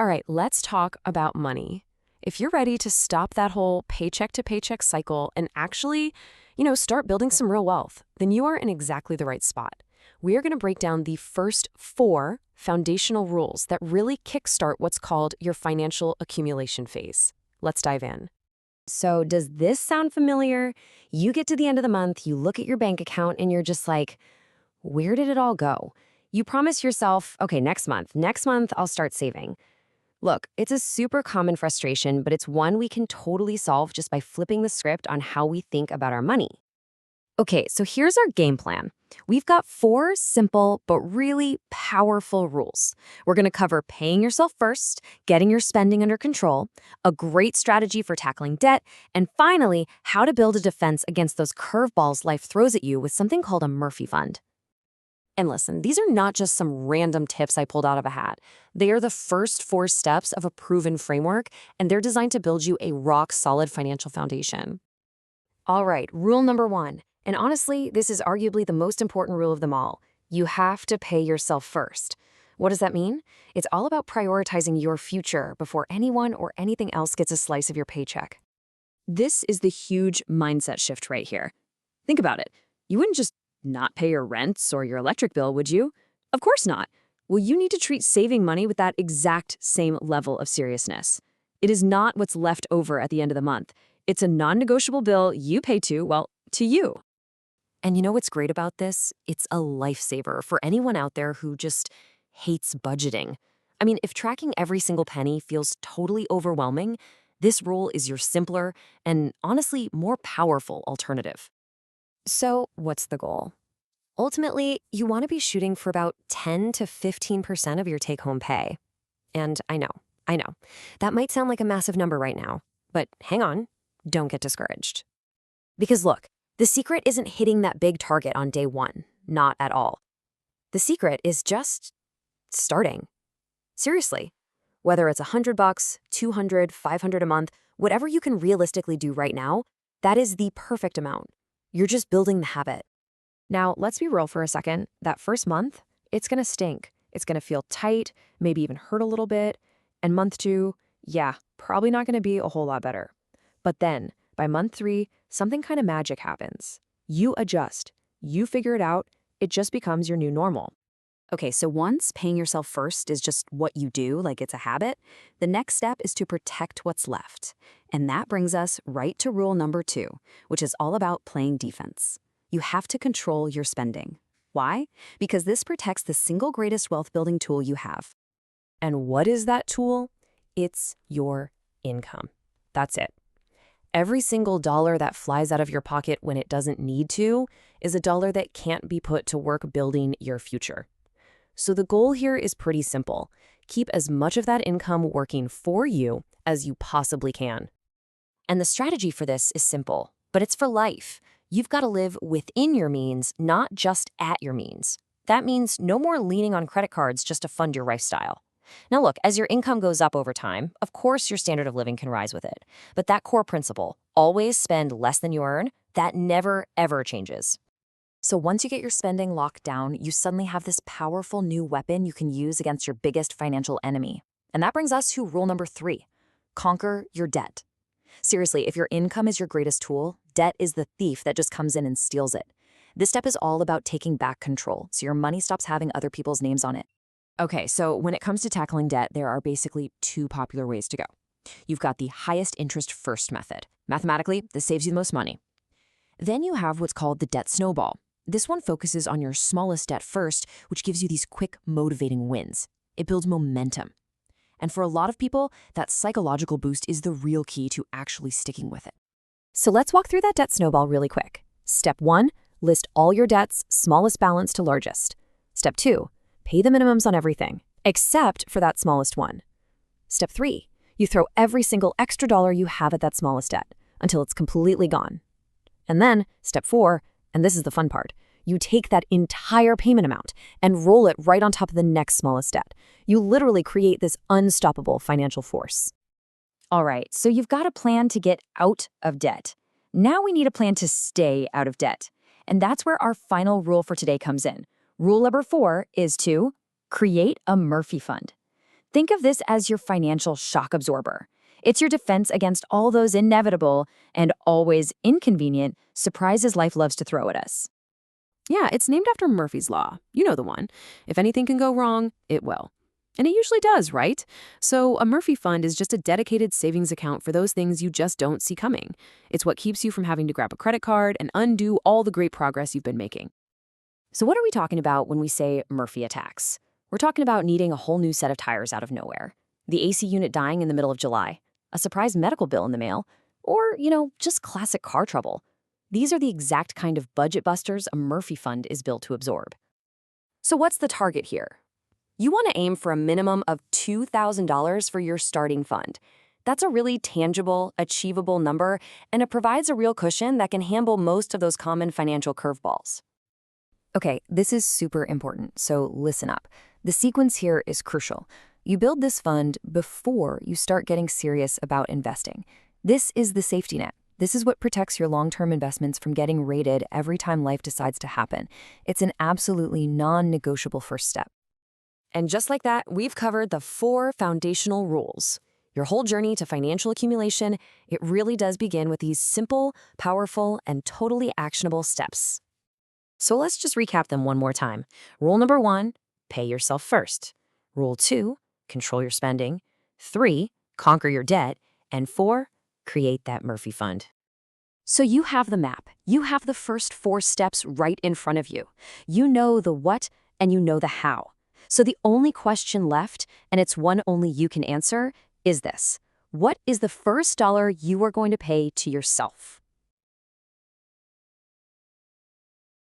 All right, let's talk about money. If you're ready to stop that whole paycheck to paycheck cycle and actually, start building some real wealth, then you are in exactly the right spot. We are going to break down the first 4 foundational rules that really kickstart what's called your financial accumulation phase. Let's dive in. So, does this sound familiar? You get to the end of the month, you look at your bank account, and you're just like, where did it all go? You promise yourself, okay, next month, I'll start saving. Look, it's a super common frustration, but it's one we can totally solve just by flipping the script on how we think about our money. Okay, so here's our game plan. We've got 4 simple but really powerful rules. We're going to cover paying yourself first, getting your spending under control, a great strategy for tackling debt, and finally, how to build a defense against those curveballs life throws at you with something called a Murphy Fund. And listen, these are not just some random tips I pulled out of a hat. They are the first 4 steps of a proven framework, and they're designed to build you a rock-solid financial foundation. All right, rule number 1. And honestly, this is arguably the most important rule of them all. You have to pay yourself first. What does that mean? It's all about prioritizing your future before anyone or anything else gets a slice of your paycheck. This is the huge mindset shift right here. Think about it. You wouldn't just not pay your rents or your electric bill, would you? Of course not. Well, you need to treat saving money with that exact same level of seriousness. It is not what's left over at the end of the month. It's a non-negotiable bill you pay to you. And you know what's great about this? It's a lifesaver for anyone out there who just hates budgeting. I mean, if tracking every single penny feels totally overwhelming, this rule is your simpler and honestly more powerful alternative. So, what's the goal? Ultimately, you want to be shooting for about 10 to 15% of your take-home pay. And I know, that might sound like a massive number right now, but hang on, don't get discouraged. Because look, the secret isn't hitting that big target on day 1, not at all. The secret is just starting. Seriously, whether it's $100, $200, $500 a month, whatever you can realistically do right now, that is the perfect amount. You're just building the habit. Now, let's be real for a second. That first month, it's going to stink. It's going to feel tight, maybe even hurt a little bit. And month 2, yeah, probably not going to be a whole lot better. But then, by month 3, something kind of magic happens. You adjust. You figure it out. It just becomes your new normal. Okay, so once paying yourself first is just what you do, like it's a habit, the next step is to protect what's left. And that brings us right to rule number 2, which is all about playing defense. You have to control your spending. Why? Because this protects the single greatest wealth-building tool you have. And what is that tool? It's your income. That's it. Every single dollar that flies out of your pocket when it doesn't need to is a dollar that can't be put to work building your future. So the goal here is pretty simple. Keep as much of that income working for you as you possibly can. And the strategy for this is simple, but it's for life. You've got to live within your means, not just at your means. That means no more leaning on credit cards just to fund your lifestyle. Now look, as your income goes up over time, of course your standard of living can rise with it. But that core principle, always spend less than you earn, that never, ever changes. So once you get your spending locked down, you suddenly have this powerful new weapon you can use against your biggest financial enemy. And that brings us to rule number 3, conquer your debt. Seriously, if your income is your greatest tool, debt is the thief that just comes in and steals it. This step is all about taking back control, so your money stops having other people's names on it. Okay, so when it comes to tackling debt, there are basically 2 popular ways to go. You've got the highest interest first method. Mathematically, this saves you the most money. Then you have what's called the debt snowball. This one focuses on your smallest debt first, which gives you these quick, motivating wins. It builds momentum. And for a lot of people, that psychological boost is the real key to actually sticking with it. So let's walk through that debt snowball really quick. Step 1, list all your debts, smallest balance to largest. Step 2, pay the minimums on everything, except for that smallest one. Step 3, you throw every single extra dollar you have at that smallest debt until it's completely gone. And then, step 4, and this is the fun part, you take that entire payment amount and roll it right on top of the next smallest debt. You literally create this unstoppable financial force. All right, so you've got a plan to get out of debt. Now we need a plan to stay out of debt. And that's where our final rule for today comes in. Rule number 4 is to create a Murphy Fund. Think of this as your financial shock absorber. It's your defense against all those inevitable and always inconvenient surprises life loves to throw at us. Yeah, it's named after Murphy's Law. You know the one. If anything can go wrong, it will. And it usually does, right? So a Murphy fund is just a dedicated savings account for those things you just don't see coming. It's what keeps you from having to grab a credit card and undo all the great progress you've been making. So what are we talking about when we say Murphy attacks? We're talking about needing a whole new set of tires out of nowhere, the AC unit dying in the middle of July, a surprise medical bill in the mail, or, just classic car trouble. These are the exact kind of budget busters a Murphy fund is built to absorb. So what's the target here? You want to aim for a minimum of $2,000 for your starting fund. That's a really tangible, achievable number, and it provides a real cushion that can handle most of those common financial curveballs. Okay, this is super important, so listen up. The sequence here is crucial. You build this fund before you start getting serious about investing. This is the safety net. This is what protects your long-term investments from getting raided every time life decides to happen. It's an absolutely non-negotiable first step. And just like that, we've covered the 4 foundational rules. Your whole journey to financial accumulation, it really does begin with these simple, powerful, and totally actionable steps. So let's just recap them one more time. Rule number 1, pay yourself first. Rule 2, control your spending. 3, conquer your debt. And 4, create that Murphy fund. So you have the map. You have the first 4 steps right in front of you. You know the what and you know the how. So the only question left, and it's one only you can answer, is this. What is the first dollar you are going to pay to yourself?